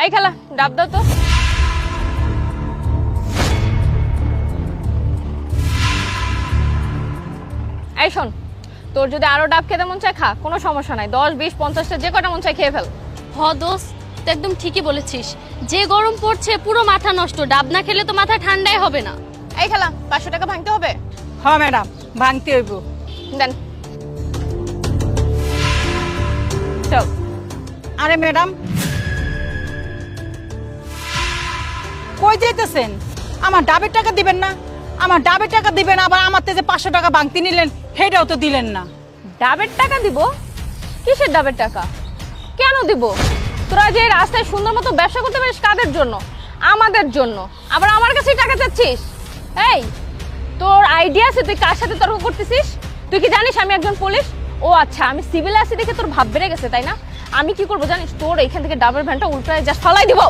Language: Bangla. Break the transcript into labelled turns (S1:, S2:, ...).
S1: এই খেলা ডাব দাও তো। এই শোন, তোর যদি আরো ডাব খেতে মন চায় খা, কোনো সমস্যা নাই। 10, 20, 50টা যে কটা মন চায় খেয়ে ফেল।
S2: হ দোস্ত, তুই একদম ঠিকই বলেছিস। যে গরম পড়ছে পুরো মাথা নষ্ট, ডাব না খেলে তো মাথা ঠান্ডাই হবে না।
S1: এই খেলা 500 টাকা ভাঙতে হবে।
S3: হ্যাঁ ম্যাডাম, ভাঙতে হইব।
S1: দেন চল।
S3: আরে ম্যাডাম, কই যাইতেছেন? আমার ডাবের টাকা দিবেন না? আমার ডাবের টাকা দিবেন, আবার আমার থেকে যে 500 টাকা ভাঙতি নিলেন সেটাও তো দিলেন না।
S1: ডাবের টাকা দিব? কিসের ডাবের টাকা? কেন দিব? তোরা যে রাস্তায় সুন্দর মতো ব্যবসা করতে পারিস কাদের জন্য? আমাদের জন্য। আবার আমার কাছেই টাকা চাচ্ছিস? এই, তোর আইডিয়া আছে তুই কার সাথে তর্ক করতেছিস? তুই কি জানিস আমি একজন পুলিশ? ও আচ্ছা, আমি সিভিলে আছি দেখে তোর ভাব বেড়ে গেছে তাই না? আমি কি করবো জানিস? তোর এইখান থেকে ডাবের ভ্যানটা উল্টায় জাস্ট ফালাই দিব।